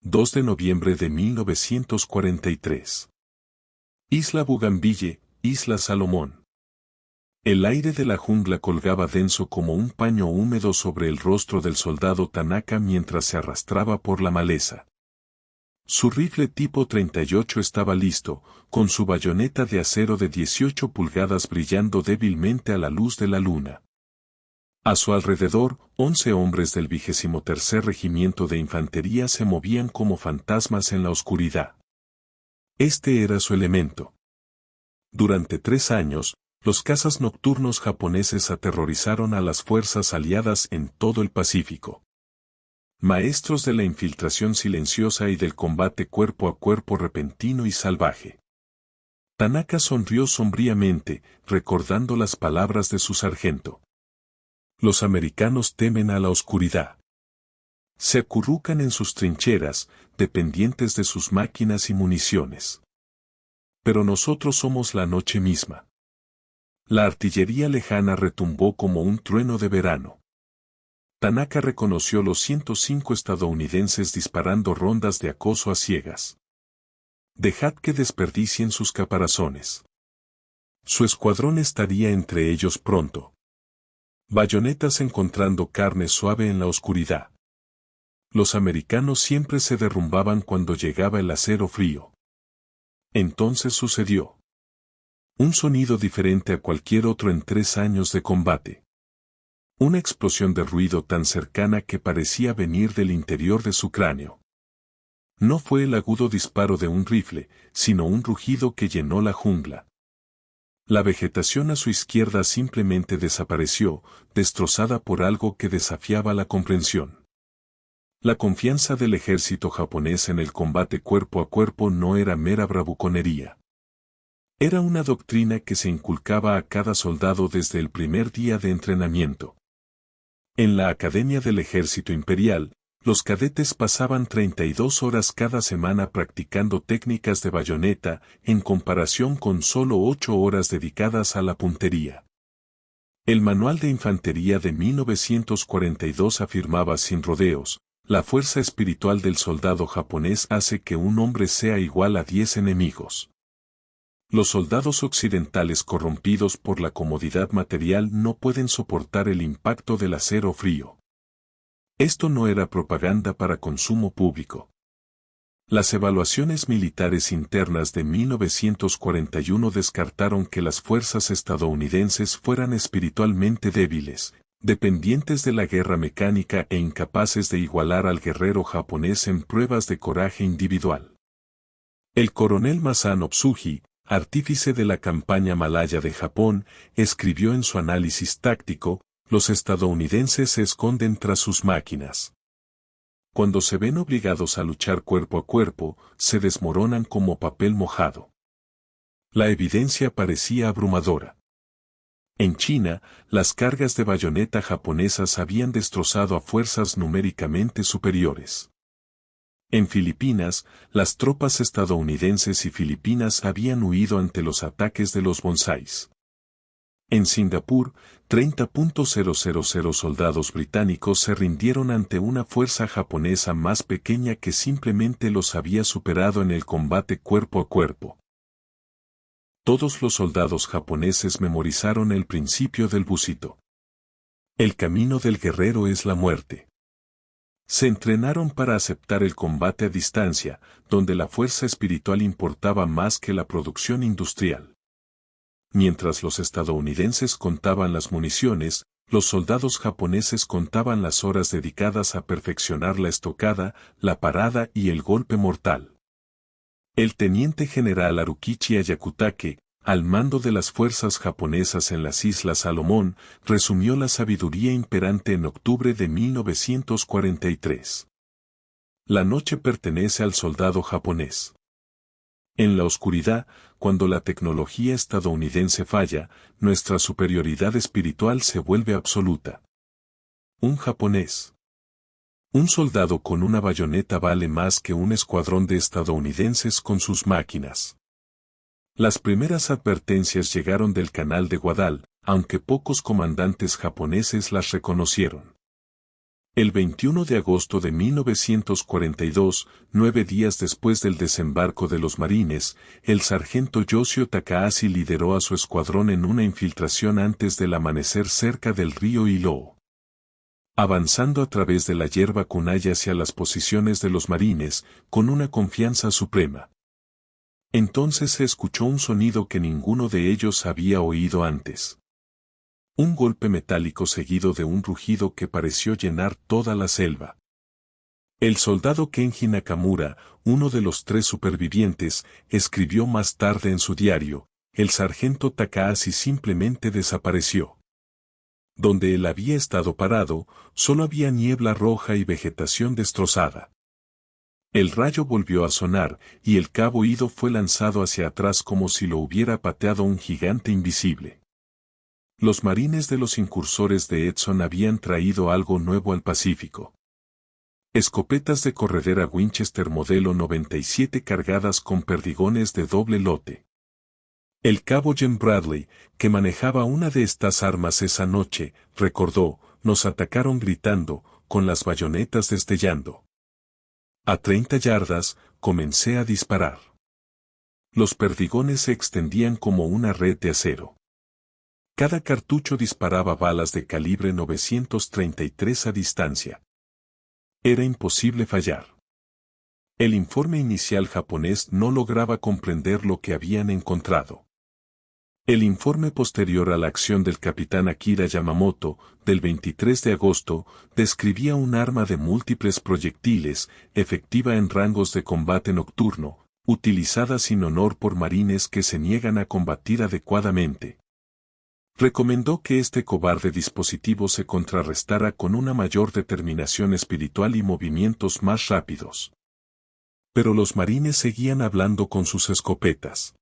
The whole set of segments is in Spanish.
2 de noviembre de 1943. Isla Bougainville, Isla Salomón. El aire de la jungla colgaba denso como un paño húmedo sobre el rostro del soldado Tanaka mientras se arrastraba por la maleza. Su rifle tipo 38 estaba listo, con su bayoneta de acero de 18 pulgadas brillando débilmente a la luz de la luna. A su alrededor, 11 hombres del 23º Regimiento de Infantería se movían como fantasmas en la oscuridad. Este era su elemento. Durante 3 años, los cazas nocturnos japoneses aterrorizaron a las fuerzas aliadas en todo el Pacífico. Maestros de la infiltración silenciosa y del combate cuerpo a cuerpo repentino y salvaje. Tanaka sonrió sombríamente, recordando las palabras de su sargento. Los americanos temen a la oscuridad. Se acurrucan en sus trincheras, dependientes de sus máquinas y municiones. Pero nosotros somos la noche misma. La artillería lejana retumbó como un trueno de verano. Tanaka reconoció los 105 estadounidenses disparando rondas de acoso a ciegas. Dejad que desperdicien sus caparazones. Su escuadrón estaría entre ellos pronto. Bayonetas encontrando carne suave en la oscuridad. Los americanos siempre se derrumbaban cuando llegaba el acero frío. Entonces sucedió. Un sonido diferente a cualquier otro en 3 años de combate. Una explosión de ruido tan cercana que parecía venir del interior de su cráneo. No fue el agudo disparo de un rifle, sino un rugido que llenó la jungla. La vegetación a su izquierda simplemente desapareció, destrozada por algo que desafiaba la comprensión. La confianza del ejército japonés en el combate cuerpo a cuerpo no era mera bravuconería. Era una doctrina que se inculcaba a cada soldado desde el primer día de entrenamiento. En la Academia del Ejército Imperial, los cadetes pasaban 32 horas cada semana practicando técnicas de bayoneta, en comparación con solo 8 horas dedicadas a la puntería. El Manual de Infantería de 1942 afirmaba sin rodeos, la fuerza espiritual del soldado japonés hace que un hombre sea igual a 10 enemigos. Los soldados occidentales corrompidos por la comodidad material no pueden soportar el impacto del acero frío. Esto no era propaganda para consumo público. Las evaluaciones militares internas de 1941 descartaron que las fuerzas estadounidenses fueran espiritualmente débiles, dependientes de la guerra mecánica e incapaces de igualar al guerrero japonés en pruebas de coraje individual. El coronel Masano Tsuji, artífice de la campaña malaya de Japón, escribió en su análisis táctico, los estadounidenses se esconden tras sus máquinas. Cuando se ven obligados a luchar cuerpo a cuerpo, se desmoronan como papel mojado. La evidencia parecía abrumadora. En China, las cargas de bayoneta japonesas habían destrozado a fuerzas numéricamente superiores. En Filipinas, las tropas estadounidenses y filipinas habían huido ante los ataques de los bonsáis. En Singapur, 30.000 soldados británicos se rindieron ante una fuerza japonesa más pequeña que simplemente los había superado en el combate cuerpo a cuerpo. Todos los soldados japoneses memorizaron el principio del Busito. El camino del guerrero es la muerte. Se entrenaron para aceptar el combate a distancia, donde la fuerza espiritual importaba más que la producción industrial. Mientras los estadounidenses contaban las municiones, los soldados japoneses contaban las horas dedicadas a perfeccionar la estocada, la parada y el golpe mortal. El teniente general Harukichi Ayakutake, al mando de las fuerzas japonesas en las Islas Salomón, resumió la sabiduría imperante en octubre de 1943. La noche pertenece al soldado japonés. En la oscuridad, cuando la tecnología estadounidense falla, nuestra superioridad espiritual se vuelve absoluta. Un japonés. Un soldado con una bayoneta vale más que un escuadrón de estadounidenses con sus máquinas. Las primeras advertencias llegaron del canal de Guadal, aunque pocos comandantes japoneses las reconocieron. El 21 de agosto de 1942, 9 días después del desembarco de los marines, el sargento Yoshio Takahashi lideró a su escuadrón en una infiltración antes del amanecer cerca del río Iloo. Avanzando a través de la hierba kunai hacia las posiciones de los marines, con una confianza suprema. Entonces se escuchó un sonido que ninguno de ellos había oído antes. Un golpe metálico seguido de un rugido que pareció llenar toda la selva. El soldado Kenji Nakamura, uno de los 3 supervivientes, escribió más tarde en su diario, el sargento Takahashi simplemente desapareció. Donde él había estado parado, solo había niebla roja y vegetación destrozada. El rayo volvió a sonar, y el cabo Ido fue lanzado hacia atrás como si lo hubiera pateado un gigante invisible. Los marines de los incursores de Edson habían traído algo nuevo al Pacífico. Escopetas de corredera Winchester modelo 97 cargadas con perdigones de doble lote. El cabo Jem Bradley, que manejaba una de estas armas esa noche, recordó, nos atacaron gritando, con las bayonetas destellando. A 30 yardas, comencé a disparar. Los perdigones se extendían como una red de acero. Cada cartucho disparaba balas de calibre 933 a distancia. Era imposible fallar. El informe inicial japonés no lograba comprender lo que habían encontrado. El informe posterior a la acción del capitán Akira Yamamoto, del 23 de agosto, describía un arma de múltiples proyectiles, efectiva en rangos de combate nocturno, utilizada sin honor por marines que se niegan a combatir adecuadamente. Recomendó que este cobarde dispositivo se contrarrestara con una mayor determinación espiritual y movimientos más rápidos. Pero los marines seguían hablando con sus escopetas.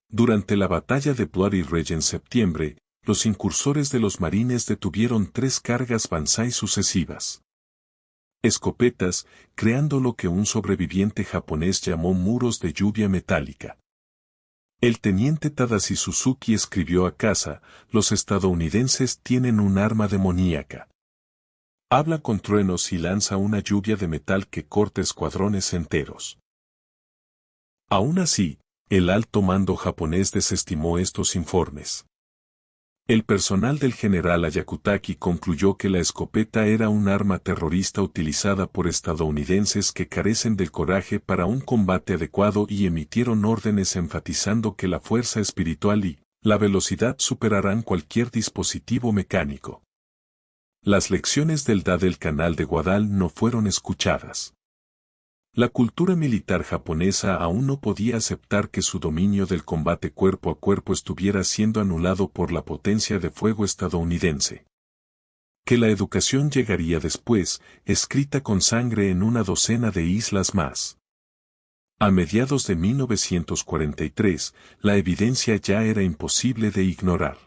Durante la batalla de Bloody Ridge en septiembre, los incursores de los marines detuvieron 3 cargas Banzai sucesivas. Escopetas, creando lo que un sobreviviente japonés llamó muros de lluvia metálica. El teniente Tadashi Suzuki escribió a casa, los estadounidenses tienen un arma demoníaca. Habla con truenos y lanza una lluvia de metal que corta escuadrones enteros. Aún así, el alto mando japonés desestimó estos informes. El personal del general Ayakutaki concluyó que la escopeta era un arma terrorista utilizada por estadounidenses que carecen del coraje para un combate adecuado y emitieron órdenes enfatizando que la fuerza espiritual y la velocidad superarán cualquier dispositivo mecánico. Las lecciones del Da del canal de Guadal no fueron escuchadas. La cultura militar japonesa aún no podía aceptar que su dominio del combate cuerpo a cuerpo estuviera siendo anulado por la potencia de fuego estadounidense. Que la educación llegaría después, escrita con sangre en una docena de islas más. A mediados de 1943, la evidencia ya era imposible de ignorar.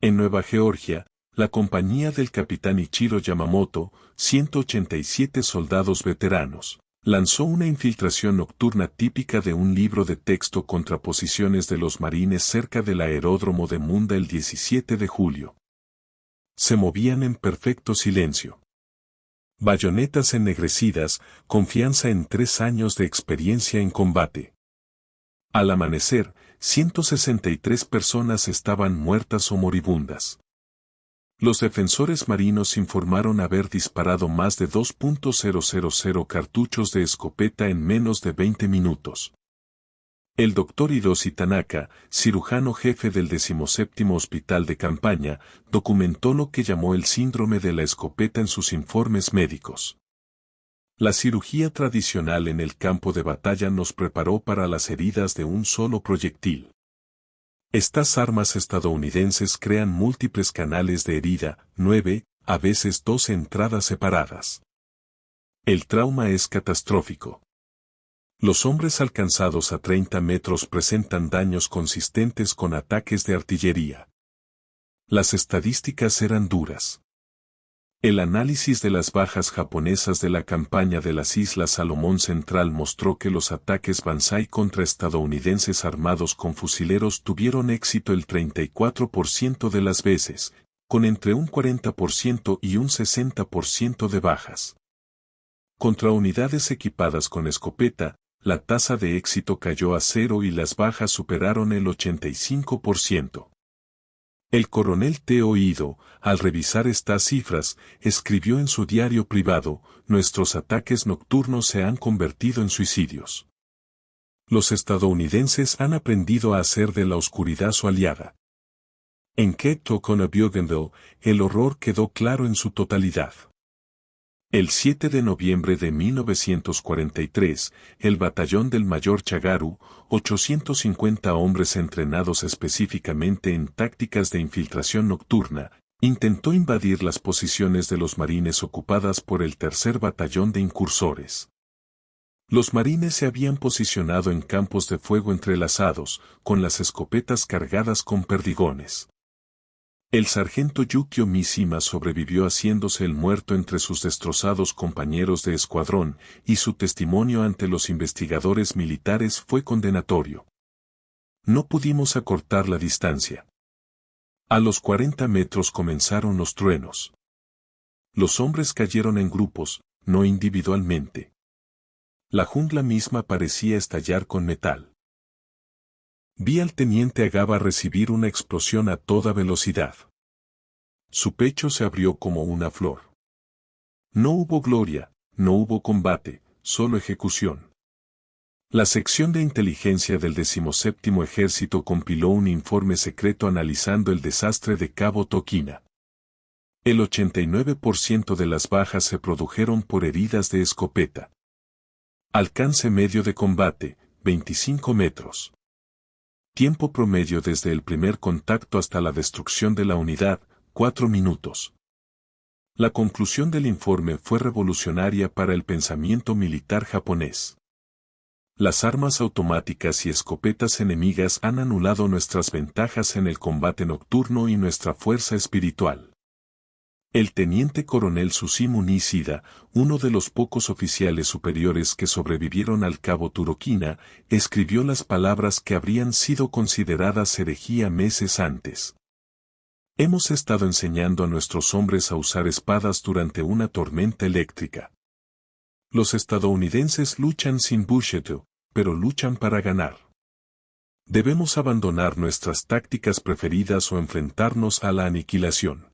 En Nueva Georgia, la compañía del capitán Ichiro Yamamoto, 187 soldados veteranos, lanzó una infiltración nocturna típica de un libro de texto contra posiciones de los marines cerca del aeródromo de Munda el 17 de julio. Se movían en perfecto silencio. Bayonetas ennegrecidas, confianza en 3 años de experiencia en combate. Al amanecer, 163 personas estaban muertas o moribundas. Los defensores marinos informaron haber disparado más de 2.000 cartuchos de escopeta en menos de 20 minutos. El doctor Hiroshi Tanaka, cirujano jefe del 17º Hospital de Campaña, documentó lo que llamó el síndrome de la escopeta en sus informes médicos. La cirugía tradicional en el campo de batalla nos preparó para las heridas de un solo proyectil. Estas armas estadounidenses crean múltiples canales de herida, 9, a veces 12 entradas separadas. El trauma es catastrófico. Los hombres alcanzados a 30 metros presentan daños consistentes con ataques de artillería. Las estadísticas eran duras. El análisis de las bajas japonesas de la campaña de las Islas Salomón Central mostró que los ataques Banzai contra estadounidenses armados con fusileros tuvieron éxito el 34% de las veces, con entre un 40% y un 60% de bajas. Contra unidades equipadas con escopeta, la tasa de éxito cayó a cero y las bajas superaron el 85%. El coronel Theo Ido, al revisar estas cifras, escribió en su diario privado: nuestros ataques nocturnos se han convertido en suicidios. Los estadounidenses han aprendido a hacer de la oscuridad su aliada. En Ketokona-Bougainville, el horror quedó claro en su totalidad. El 7 de noviembre de 1943, el batallón del mayor Chagaru, 850 hombres entrenados específicamente en tácticas de infiltración nocturna, intentó invadir las posiciones de los marines ocupadas por el tercer batallón de incursores. Los marines se habían posicionado en campos de fuego entrelazados, con las escopetas cargadas con perdigones. El sargento Yukio Mishima sobrevivió haciéndose el muerto entre sus destrozados compañeros de escuadrón, y su testimonio ante los investigadores militares fue condenatorio. No pudimos acortar la distancia. A los 40 metros comenzaron los truenos. Los hombres cayeron en grupos, no individualmente. La jungla misma parecía estallar con metal. Vi al teniente Agaba recibir una explosión a toda velocidad. Su pecho se abrió como una flor. No hubo gloria, no hubo combate, solo ejecución. La sección de inteligencia del 17º Ejército compiló un informe secreto analizando el desastre de Cabo Toquina. El 89% de las bajas se produjeron por heridas de escopeta. Alcance medio de combate, 25 metros. Tiempo promedio desde el primer contacto hasta la destrucción de la unidad, 4 minutos. La conclusión del informe fue revolucionaria para el pensamiento militar japonés. Las armas automáticas y escopetas enemigas han anulado nuestras ventajas en el combate nocturno y nuestra fuerza espiritual. El teniente coronel Susumu Nishida, uno de los pocos oficiales superiores que sobrevivieron al Cabo Turokina, escribió las palabras que habrían sido consideradas herejía meses antes. Hemos estado enseñando a nuestros hombres a usar espadas durante una tormenta eléctrica. Los estadounidenses luchan sin Bushido, pero luchan para ganar. Debemos abandonar nuestras tácticas preferidas o enfrentarnos a la aniquilación.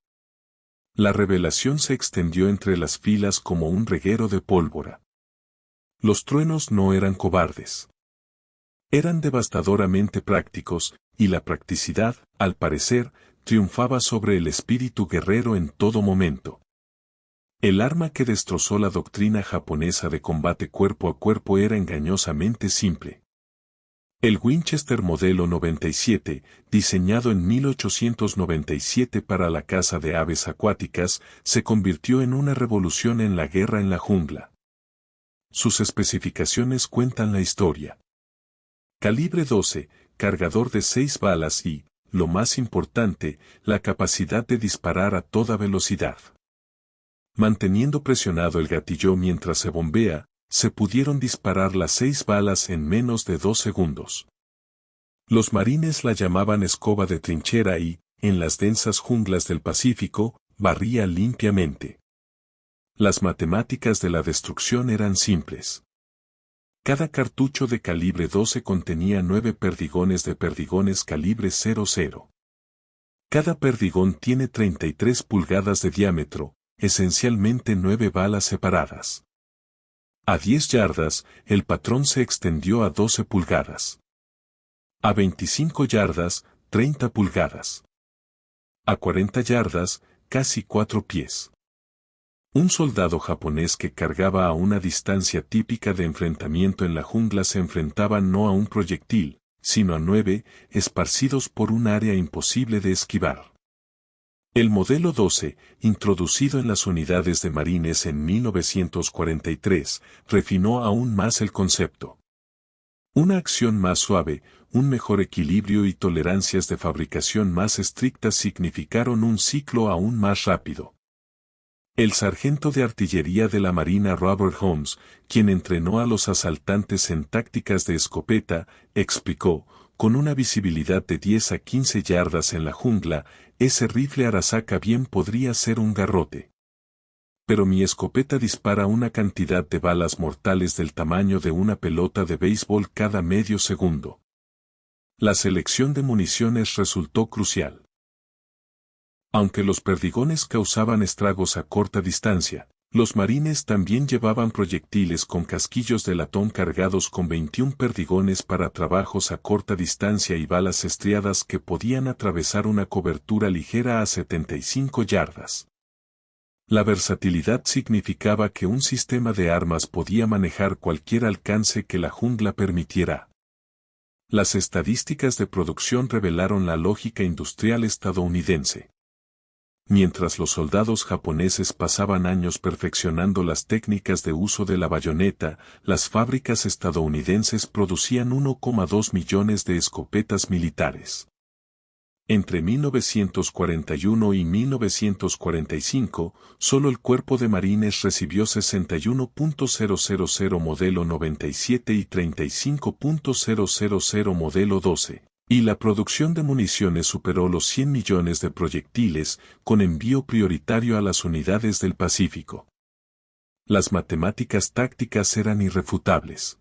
La revelación se extendió entre las filas como un reguero de pólvora. Los truenos no eran cobardes. Eran devastadoramente prácticos, y la practicidad, al parecer, triunfaba sobre el espíritu guerrero en todo momento. El arma que destrozó la doctrina japonesa de combate cuerpo a cuerpo era engañosamente simple. El Winchester modelo 97, diseñado en 1897 para la caza de aves acuáticas, se convirtió en una revolución en la guerra en la jungla. Sus especificaciones cuentan la historia. Calibre 12, cargador de 6 balas y, lo más importante, la capacidad de disparar a toda velocidad. Manteniendo presionado el gatillo mientras se bombea, se pudieron disparar las 6 balas en menos de 2 segundos. Los marines la llamaban escoba de trinchera y, en las densas junglas del Pacífico, barría limpiamente. Las matemáticas de la destrucción eran simples. Cada cartucho de calibre 12 contenía 9 perdigones de perdigones calibre 00. Cada perdigón tiene 33 pulgadas de diámetro, esencialmente 9 balas separadas. A 10 yardas, el patrón se extendió a 12 pulgadas. A 25 yardas, 30 pulgadas. A 40 yardas, casi 4 pies. Un soldado japonés que cargaba a una distancia típica de enfrentamiento en la jungla se enfrentaba no a un proyectil, sino a 9, esparcidos por un área imposible de esquivar. El modelo 12, introducido en las unidades de marines en 1943, refinó aún más el concepto. Una acción más suave, un mejor equilibrio y tolerancias de fabricación más estrictas significaron un ciclo aún más rápido. El sargento de artillería de la Marina Robert Holmes, quien entrenó a los asaltantes en tácticas de escopeta, explicó: con una visibilidad de 10 a 15 yardas en la jungla, ese rifle Arasaka bien podría ser un garrote. Pero mi escopeta dispara una cantidad de balas mortales del tamaño de una pelota de béisbol cada medio segundo. La selección de municiones resultó crucial. Aunque los perdigones causaban estragos a corta distancia, los marines también llevaban proyectiles con casquillos de latón cargados con 21 perdigones para trabajos a corta distancia y balas estriadas que podían atravesar una cobertura ligera a 75 yardas. La versatilidad significaba que un sistema de armas podía manejar cualquier alcance que la jungla permitiera. Las estadísticas de producción revelaron la lógica industrial estadounidense. Mientras los soldados japoneses pasaban años perfeccionando las técnicas de uso de la bayoneta, las fábricas estadounidenses producían 1,2 millones de escopetas militares. Entre 1941 y 1945, solo el Cuerpo de Marines recibió 61.000 modelo 97 y 35.000 modelo 12. Y la producción de municiones superó los 100 millones de proyectiles, con envío prioritario a las unidades del Pacífico. Las matemáticas tácticas eran irrefutables.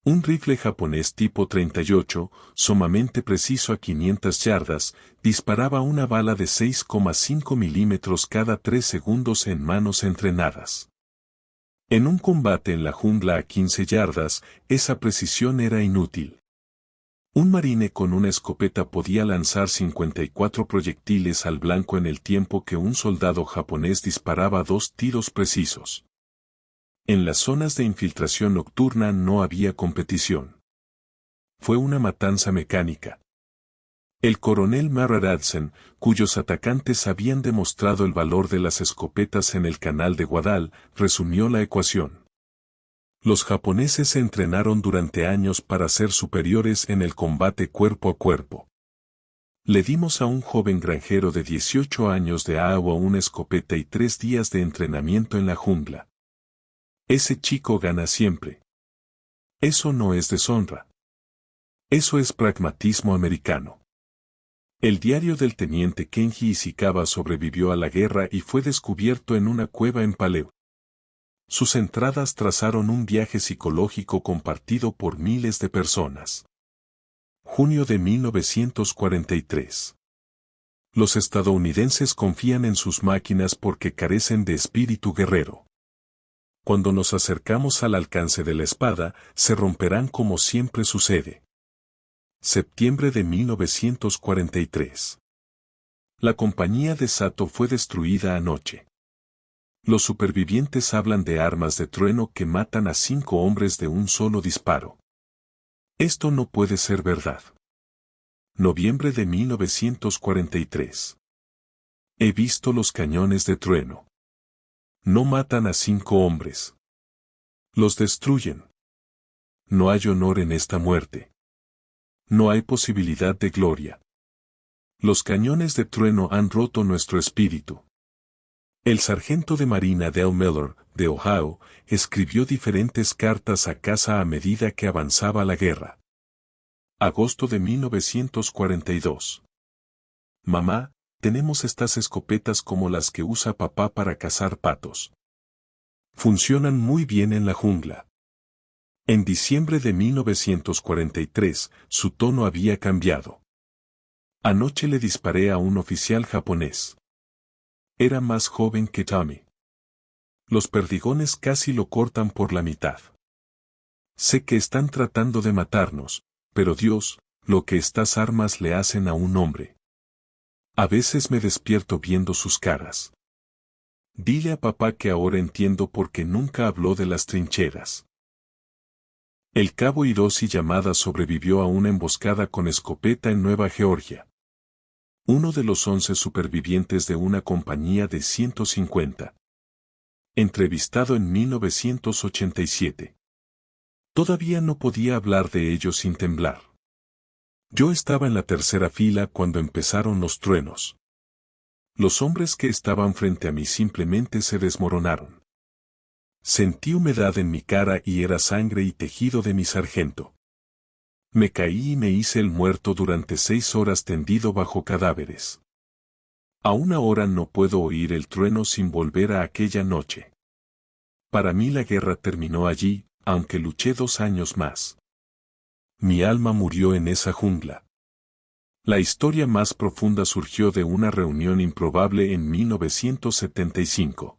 Un rifle japonés tipo 38, sumamente preciso a 500 yardas, disparaba una bala de 6,5 milímetros cada 3 segundos en manos entrenadas. En un combate en la jungla a 15 yardas, esa precisión era inútil. Un marine con una escopeta podía lanzar 54 proyectiles al blanco en el tiempo que un soldado japonés disparaba 2 tiros precisos. En las zonas de infiltración nocturna no había competición. Fue una matanza mecánica. El coronel Mararadsen, cuyos atacantes habían demostrado el valor de las escopetas en el canal de Guadal, resumió la ecuación. Los japoneses se entrenaron durante años para ser superiores en el combate cuerpo a cuerpo. Le dimos a un joven granjero de 18 años de Iowa una escopeta y 3 días de entrenamiento en la jungla. Ese chico gana siempre. Eso no es deshonra. Eso es pragmatismo americano. El diario del teniente Kenji Ishikawa sobrevivió a la guerra y fue descubierto en una cueva en Paleo. Sus entradas trazaron un viaje psicológico compartido por miles de personas. Junio de 1943. Los estadounidenses confían en sus máquinas porque carecen de espíritu guerrero. Cuando nos acercamos al alcance de la espada, se romperán como siempre sucede. Septiembre de 1943. La compañía de Sato fue destruida anoche. Los supervivientes hablan de armas de trueno que matan a 5 hombres de un solo disparo. Esto no puede ser verdad. Noviembre de 1943. He visto los cañones de trueno. No matan a 5 hombres. Los destruyen. No hay honor en esta muerte. No hay posibilidad de gloria. Los cañones de trueno han roto nuestro espíritu. El sargento de marina Dale Miller, de Ohio, escribió diferentes cartas a casa a medida que avanzaba la guerra. Agosto de 1942. Mamá, tenemos estas escopetas como las que usa papá para cazar patos. Funcionan muy bien en la jungla. En diciembre de 1943, su tono había cambiado. Anoche le disparé a un oficial japonés. Era más joven que Tommy. Los perdigones casi lo cortan por la mitad. Sé que están tratando de matarnos, pero Dios, lo que estas armas le hacen a un hombre. A veces me despierto viendo sus caras. Dile a papá que ahora entiendo por qué nunca habló de las trincheras. El cabo Hiroshi Yamada sobrevivió a una emboscada con escopeta en Nueva Georgia. Uno de los 11 supervivientes de una compañía de 150. Entrevistado en 1987. Todavía no podía hablar de ello sin temblar. Yo estaba en la tercera fila cuando empezaron los truenos. Los hombres que estaban frente a mí simplemente se desmoronaron. Sentí humedad en mi cara y era sangre y tejido de mi sargento. Me caí y me hice el muerto durante 6 horas tendido bajo cadáveres. Aún ahora no puedo oír el trueno sin volver a aquella noche. Para mí la guerra terminó allí, aunque luché 2 años más. Mi alma murió en esa jungla. La historia más profunda surgió de una reunión improbable en 1975.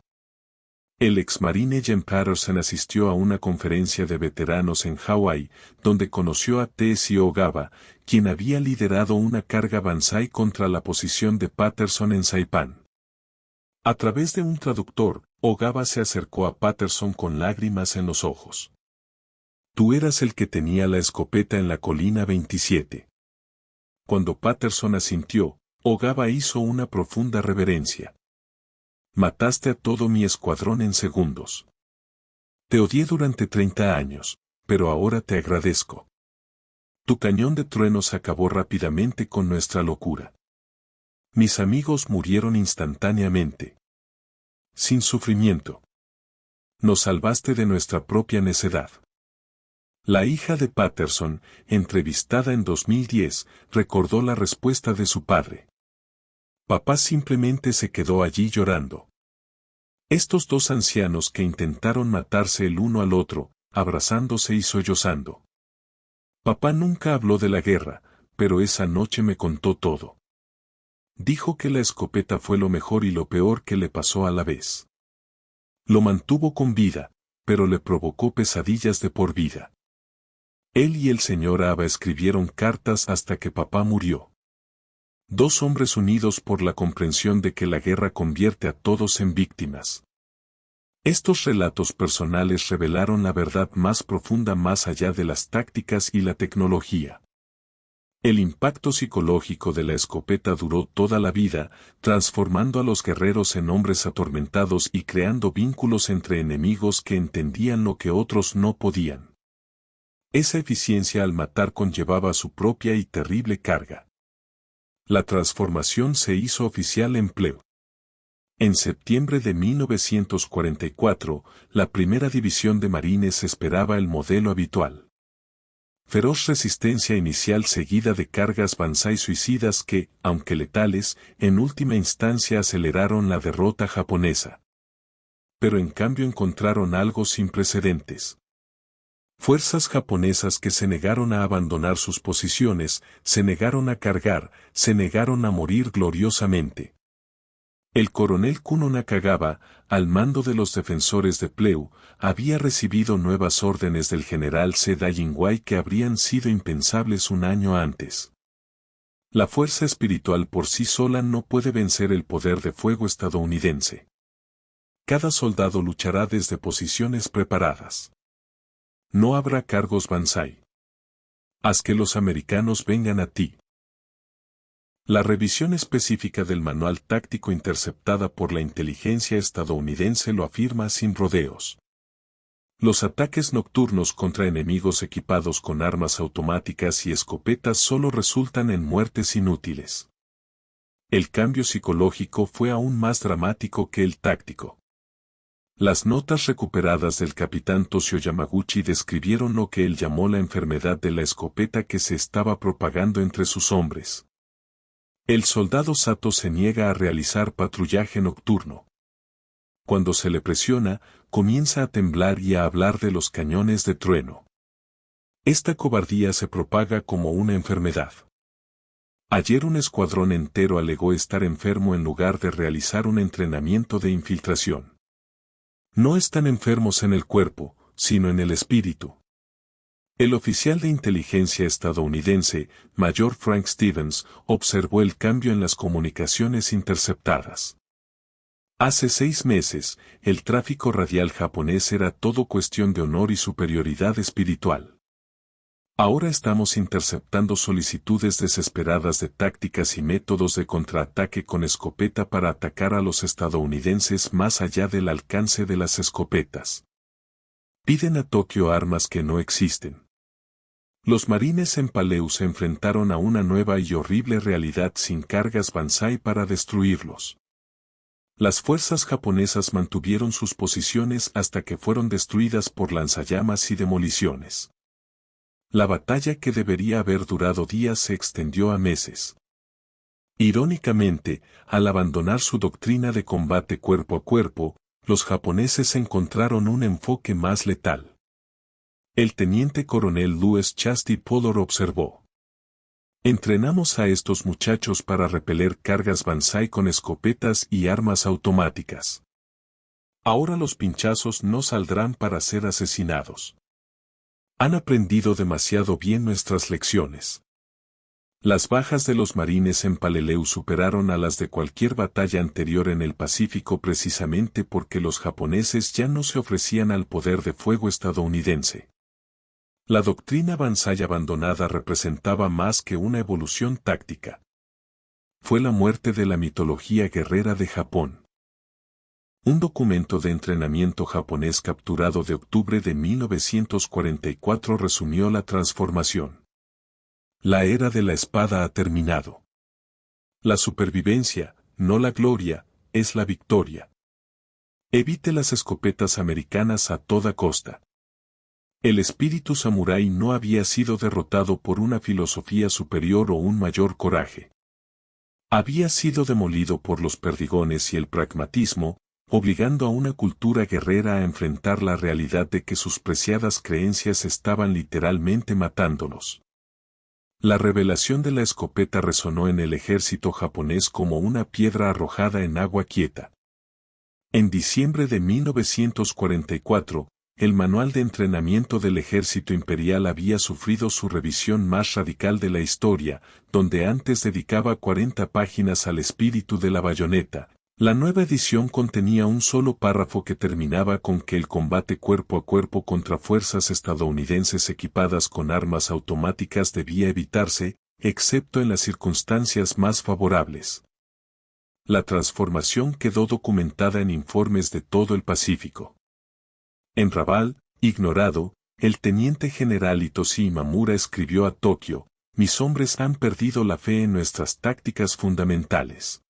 El exmarine Jen Patterson asistió a una conferencia de veteranos en Hawái, donde conoció a T.S. Ogawa, quien había liderado una carga Banzai contra la posición de Patterson en Saipán. A través de un traductor, Ogawa se acercó a Patterson con lágrimas en los ojos. Tú eras el que tenía la escopeta en la colina 27. Cuando Patterson asintió, Ogawa hizo una profunda reverencia. Mataste a todo mi escuadrón en segundos. Te odié durante 30 años, pero ahora te agradezco. Tu cañón de truenos acabó rápidamente con nuestra locura. Mis amigos murieron instantáneamente. Sin sufrimiento. Nos salvaste de nuestra propia necedad. La hija de Patterson, entrevistada en 2010, recordó la respuesta de su padre. Papá simplemente se quedó allí llorando. Estos 2 ancianos que intentaron matarse el uno al otro, abrazándose y sollozando. Papá nunca habló de la guerra, pero esa noche me contó todo. Dijo que la escopeta fue lo mejor y lo peor que le pasó a la vez. Lo mantuvo con vida, pero le provocó pesadillas de por vida. Él y el señor Aba escribieron cartas hasta que papá murió. 2 hombres unidos por la comprensión de que la guerra convierte a todos en víctimas. Estos relatos personales revelaron la verdad más profunda más allá de las tácticas y la tecnología. El impacto psicológico de la escopeta duró toda la vida, transformando a los guerreros en hombres atormentados y creando vínculos entre enemigos que entendían lo que otros no podían. Esa eficiencia al matar conllevaba su propia y terrible carga. La transformación se hizo oficial en Pleu. En septiembre de 1944, la primera división de marines esperaba el modelo habitual. Feroz resistencia inicial seguida de cargas Banzai suicidas que, aunque letales, en última instancia aceleraron la derrota japonesa. Pero en cambio encontraron algo sin precedentes. Fuerzas japonesas que se negaron a abandonar sus posiciones, se negaron a cargar, se negaron a morir gloriosamente. El coronel Kuno Nakagawa, al mando de los defensores de Pleu, había recibido nuevas órdenes del general Seda Yingwai que habrían sido impensables un año antes. La fuerza espiritual por sí sola no puede vencer el poder de fuego estadounidense. Cada soldado luchará desde posiciones preparadas. No habrá cargos Banzai. Haz que los americanos vengan a ti. La revisión específica del manual táctico interceptada por la inteligencia estadounidense lo afirma sin rodeos. Los ataques nocturnos contra enemigos equipados con armas automáticas y escopetas solo resultan en muertes inútiles. El cambio psicológico fue aún más dramático que el táctico. Las notas recuperadas del capitán Toshio Yamaguchi describieron lo que él llamó la enfermedad de la escopeta que se estaba propagando entre sus hombres. El soldado Sato se niega a realizar patrullaje nocturno. Cuando se le presiona, comienza a temblar y a hablar de los cañones de trueno. Esta cobardía se propaga como una enfermedad. Ayer un escuadrón entero alegó estar enfermo en lugar de realizar un entrenamiento de infiltración. No están enfermos en el cuerpo, sino en el espíritu. El oficial de inteligencia estadounidense, Mayor Frank Stevens, observó el cambio en las comunicaciones interceptadas. Hace 6 meses, el tráfico radial japonés era todo cuestión de honor y superioridad espiritual. Ahora estamos interceptando solicitudes desesperadas de tácticas y métodos de contraataque con escopeta para atacar a los estadounidenses más allá del alcance de las escopetas. Piden a Tokio armas que no existen. Los marines en Palau se enfrentaron a una nueva y horrible realidad sin cargas Banzai para destruirlos. Las fuerzas japonesas mantuvieron sus posiciones hasta que fueron destruidas por lanzallamas y demoliciones. La batalla que debería haber durado días se extendió a meses. Irónicamente, al abandonar su doctrina de combate cuerpo a cuerpo, los japoneses encontraron un enfoque más letal. El teniente coronel Louis Chasty Pollard observó: entrenamos a estos muchachos para repeler cargas Banzai con escopetas y armas automáticas. Ahora los pinchazos no saldrán para ser asesinados. Han aprendido demasiado bien nuestras lecciones. Las bajas de los marines en Peleliu superaron a las de cualquier batalla anterior en el Pacífico precisamente porque los japoneses ya no se ofrecían al poder de fuego estadounidense. La doctrina Banzai abandonada representaba más que una evolución táctica. Fue la muerte de la mitología guerrera de Japón. Un documento de entrenamiento japonés capturado de octubre de 1944 resumió la transformación. La era de la espada ha terminado. La supervivencia, no la gloria, es la victoria. Evite las escopetas americanas a toda costa. El espíritu samurái no había sido derrotado por una filosofía superior o un mayor coraje. Había sido demolido por los perdigones y el pragmatismo, obligando a una cultura guerrera a enfrentar la realidad de que sus preciadas creencias estaban literalmente matándolos. La revelación de la escopeta resonó en el ejército japonés como una piedra arrojada en agua quieta. En diciembre de 1944, el manual de entrenamiento del ejército imperial había sufrido su revisión más radical de la historia, donde antes dedicaba 40 páginas al espíritu de la bayoneta. La nueva edición contenía un solo párrafo que terminaba con que el combate cuerpo a cuerpo contra fuerzas estadounidenses equipadas con armas automáticas debía evitarse, excepto en las circunstancias más favorables. La transformación quedó documentada en informes de todo el Pacífico. En Rabaul, ignorado, el teniente general Hitoshi Imamura escribió a Tokio: mis hombres han perdido la fe en nuestras tácticas fundamentales.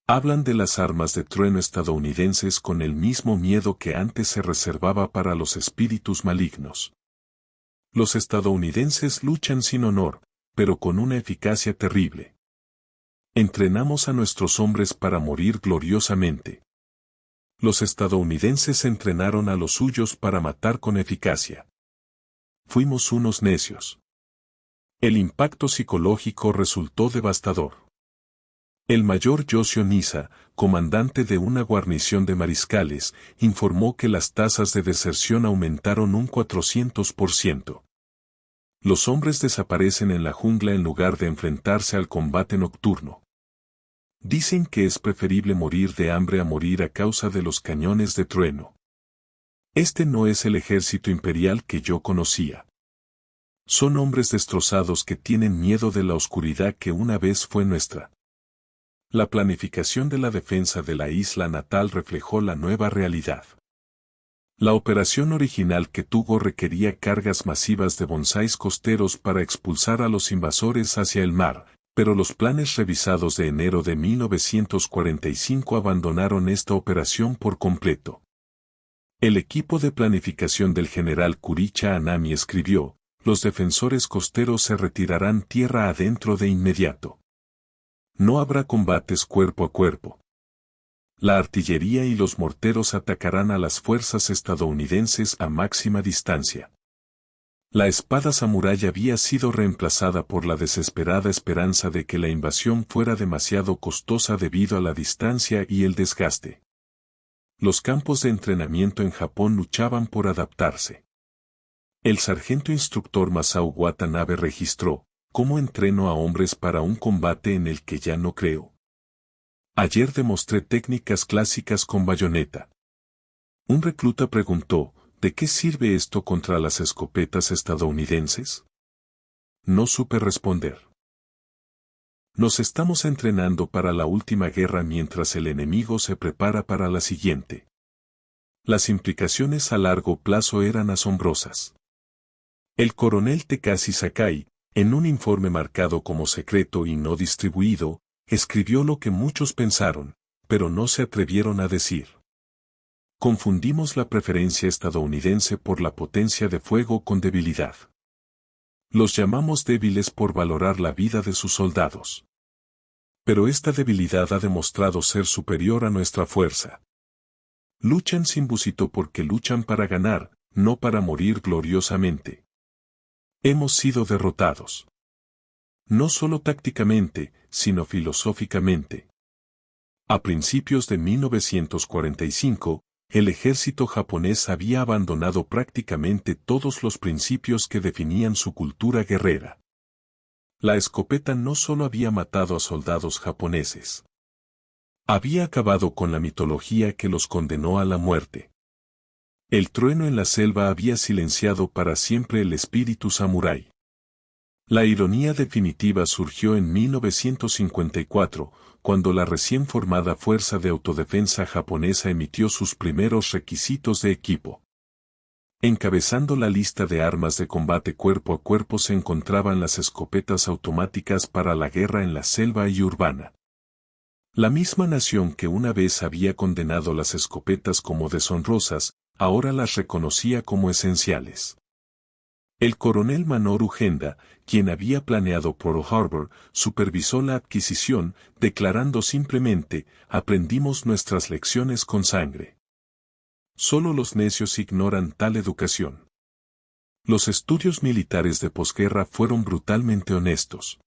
Hablan de las armas de trueno estadounidenses con el mismo miedo que antes se reservaba para los espíritus malignos. Los estadounidenses luchan sin honor, pero con una eficacia terrible. Entrenamos a nuestros hombres para morir gloriosamente. Los estadounidenses entrenaron a los suyos para matar con eficacia. Fuimos unos necios. El impacto psicológico resultó devastador. El mayor Yoshio Nisa, comandante de una guarnición de mariscales, informó que las tasas de deserción aumentaron un 400%. Los hombres desaparecen en la jungla en lugar de enfrentarse al combate nocturno. Dicen que es preferible morir de hambre a morir a causa de los cañones de trueno. Este no es el ejército imperial que yo conocía. Son hombres destrozados que tienen miedo de la oscuridad que una vez fue nuestra. La planificación de la defensa de la isla natal reflejó la nueva realidad. La operación original que tuvo requería cargas masivas de bonsáis costeros para expulsar a los invasores hacia el mar, pero los planes revisados de enero de 1945 abandonaron esta operación por completo. El equipo de planificación del general Kuricha Anami escribió: los defensores costeros se retirarán tierra adentro de inmediato. No habrá combates cuerpo a cuerpo. La artillería y los morteros atacarán a las fuerzas estadounidenses a máxima distancia. La espada samurái había sido reemplazada por la desesperada esperanza de que la invasión fuera demasiado costosa debido a la distancia y el desgaste. Los campos de entrenamiento en Japón luchaban por adaptarse. El sargento instructor Masao Watanabe registró: ¿cómo entreno a hombres para un combate en el que ya no creo? Ayer demostré técnicas clásicas con bayoneta. Un recluta preguntó: ¿de qué sirve esto contra las escopetas estadounidenses? No supe responder. Nos estamos entrenando para la última guerra mientras el enemigo se prepara para la siguiente. Las implicaciones a largo plazo eran asombrosas. El coronel Takashi Sakai, en un informe marcado como secreto y no distribuido, escribió lo que muchos pensaron, pero no se atrevieron a decir. Confundimos la preferencia estadounidense por la potencia de fuego con debilidad. Los llamamos débiles por valorar la vida de sus soldados. Pero esta debilidad ha demostrado ser superior a nuestra fuerza. Luchan sin búsito porque luchan para ganar, no para morir gloriosamente. Hemos sido derrotados. No solo tácticamente, sino filosóficamente. A principios de 1945, el ejército japonés había abandonado prácticamente todos los principios que definían su cultura guerrera. La escopeta no solo había matado a soldados japoneses. Había acabado con la mitología que los condenó a la muerte. El trueno en la selva había silenciado para siempre el espíritu samurái. La ironía definitiva surgió en 1954, cuando la recién formada Fuerza de Autodefensa japonesa emitió sus primeros requisitos de equipo. Encabezando la lista de armas de combate cuerpo a cuerpo se encontraban las escopetas automáticas para la guerra en la selva y urbana. La misma nación que una vez había condenado las escopetas como deshonrosas, ahora las reconocía como esenciales. El coronel Manoru Genda, quien había planeado Pearl Harbor, supervisó la adquisición, declarando simplemente, aprendimos nuestras lecciones con sangre. Solo los necios ignoran tal educación. Los estudios militares de posguerra fueron brutalmente honestos.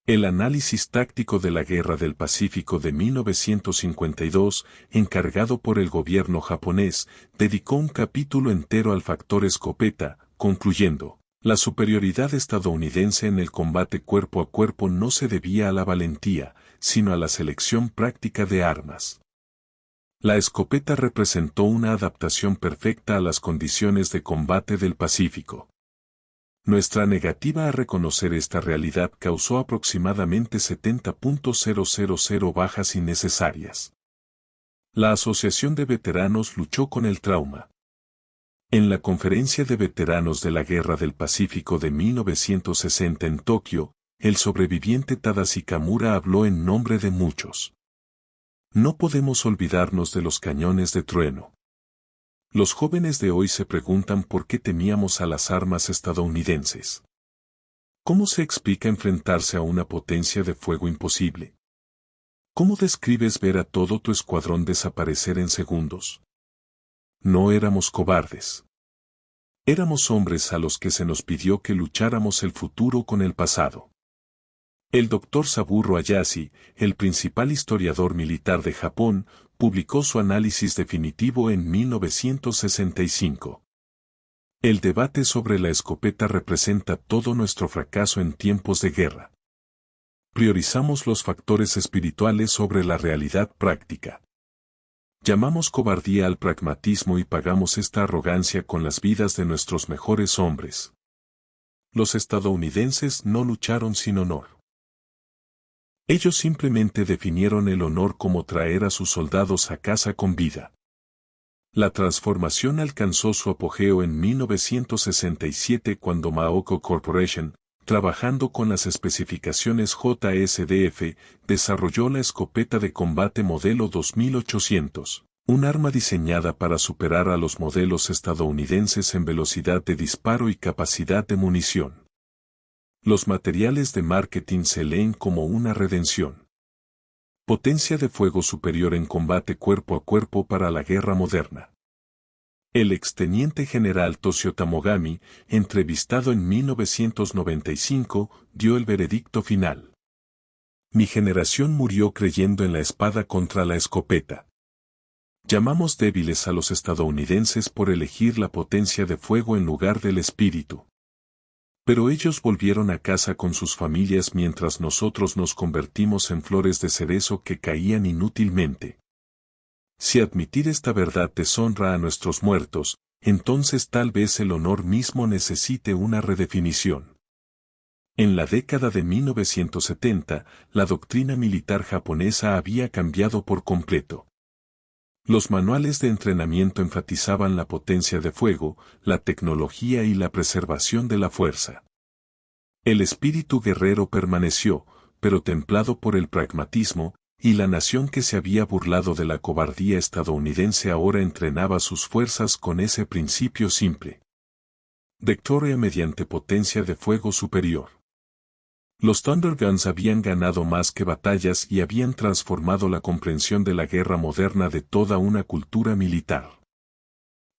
El análisis táctico de la Guerra del Pacífico de 1952, encargado por el gobierno japonés, dedicó un capítulo entero al factor escopeta, concluyendo, la superioridad estadounidense en el combate cuerpo a cuerpo no se debía a la valentía, sino a la selección práctica de armas. La escopeta representó una adaptación perfecta a las condiciones de combate del Pacífico. Nuestra negativa a reconocer esta realidad causó aproximadamente 70.000 bajas innecesarias. La Asociación de Veteranos luchó con el trauma. En la Conferencia de Veteranos de la Guerra del Pacífico de 1960 en Tokio, el sobreviviente Tadashi Kamura habló en nombre de muchos. No podemos olvidarnos de los cañones de trueno. Los jóvenes de hoy se preguntan por qué temíamos a las armas estadounidenses. ¿Cómo se explica enfrentarse a una potencia de fuego imposible? ¿Cómo describes ver a todo tu escuadrón desaparecer en segundos? No éramos cobardes. Éramos hombres a los que se nos pidió que lucháramos el futuro con el pasado. El Dr. Saburo Ayashi, el principal historiador militar de Japón, publicó su análisis definitivo en 1965. El debate sobre la escopeta representa todo nuestro fracaso en tiempos de guerra. Priorizamos los factores espirituales sobre la realidad práctica. Llamamos cobardía al pragmatismo y pagamos esta arrogancia con las vidas de nuestros mejores hombres. Los estadounidenses no lucharon sin honor. Ellos simplemente definieron el honor como traer a sus soldados a casa con vida. La transformación alcanzó su apogeo en 1967 cuando Maoko Corporation, trabajando con las especificaciones JSDF, desarrolló la escopeta de combate modelo 2800, un arma diseñada para superar a los modelos estadounidenses en velocidad de disparo y capacidad de munición. Los materiales de marketing se leen como una redención. Potencia de fuego superior en combate cuerpo a cuerpo para la guerra moderna. El exteniente general Toshio Tamogami, entrevistado en 1995, dio el veredicto final. Mi generación murió creyendo en la espada contra la escopeta. Llamamos débiles a los estadounidenses por elegir la potencia de fuego en lugar del espíritu. Pero ellos volvieron a casa con sus familias mientras nosotros nos convertimos en flores de cerezo que caían inútilmente. Si admitir esta verdad deshonra a nuestros muertos, entonces tal vez el honor mismo necesite una redefinición. En la década de 1970, la doctrina militar japonesa había cambiado por completo. Los manuales de entrenamiento enfatizaban la potencia de fuego, la tecnología y la preservación de la fuerza. El espíritu guerrero permaneció, pero templado por el pragmatismo, y la nación que se había burlado de la cobardía estadounidense ahora entrenaba sus fuerzas con ese principio simple. Victoria mediante potencia de fuego superior. Los Thunder Guns habían ganado más que batallas y habían transformado la comprensión de la guerra moderna de toda una cultura militar.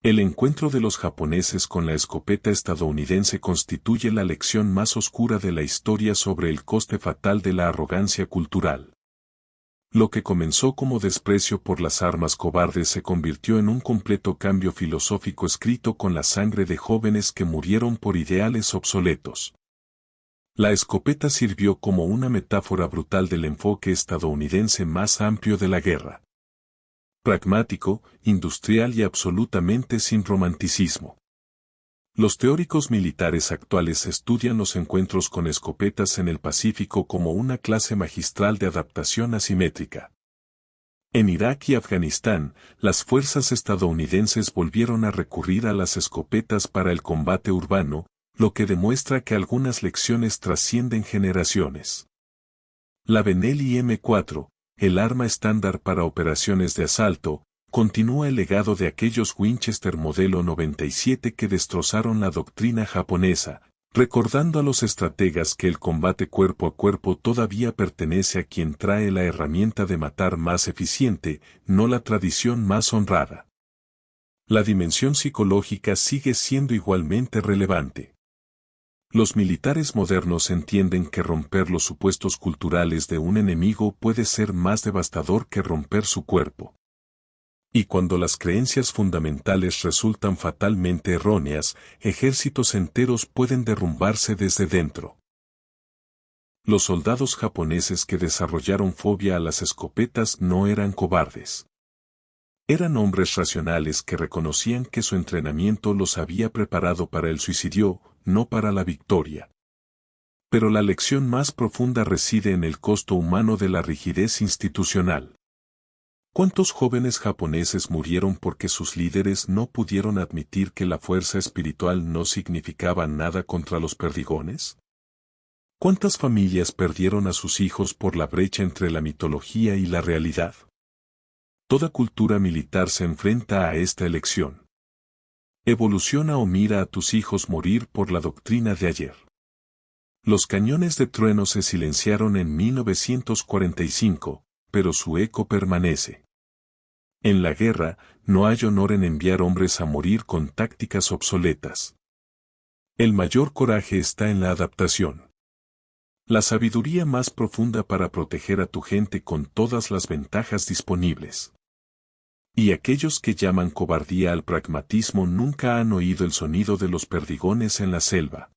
El encuentro de los japoneses con la escopeta estadounidense constituye la lección más oscura de la historia sobre el coste fatal de la arrogancia cultural. Lo que comenzó como desprecio por las armas cobardes se convirtió en un completo cambio filosófico escrito con la sangre de jóvenes que murieron por ideales obsoletos. La escopeta sirvió como una metáfora brutal del enfoque estadounidense más amplio de la guerra. Pragmático, industrial y absolutamente sin romanticismo. Los teóricos militares actuales estudian los encuentros con escopetas en el Pacífico como una clase magistral de adaptación asimétrica. En Irak y Afganistán, las fuerzas estadounidenses volvieron a recurrir a las escopetas para el combate urbano, lo que demuestra que algunas lecciones trascienden generaciones. La Benelli M4, el arma estándar para operaciones de asalto, continúa el legado de aquellos Winchester modelo 97 que destrozaron la doctrina japonesa, recordando a los estrategas que el combate cuerpo a cuerpo todavía pertenece a quien trae la herramienta de matar más eficiente, no la tradición más honrada. La dimensión psicológica sigue siendo igualmente relevante. Los militares modernos entienden que romper los supuestos culturales de un enemigo puede ser más devastador que romper su cuerpo. Y cuando las creencias fundamentales resultan fatalmente erróneas, ejércitos enteros pueden derrumbarse desde dentro. Los soldados japoneses que desarrollaron fobia a las escopetas no eran cobardes. Eran hombres racionales que reconocían que su entrenamiento los había preparado para el suicidio, no para la victoria. Pero la lección más profunda reside en el costo humano de la rigidez institucional. ¿Cuántos jóvenes japoneses murieron porque sus líderes no pudieron admitir que la fuerza espiritual no significaba nada contra los perdigones? ¿Cuántas familias perdieron a sus hijos por la brecha entre la mitología y la realidad? Toda cultura militar se enfrenta a esta elección. Evoluciona o mira a tus hijos morir por la doctrina de ayer. Los cañones de trueno se silenciaron en 1945, pero su eco permanece. En la guerra, no hay honor en enviar hombres a morir con tácticas obsoletas. El mayor coraje está en la adaptación. La sabiduría más profunda para proteger a tu gente con todas las ventajas disponibles. Y aquellos que llaman cobardía al pragmatismo nunca han oído el sonido de los perdigones en la selva.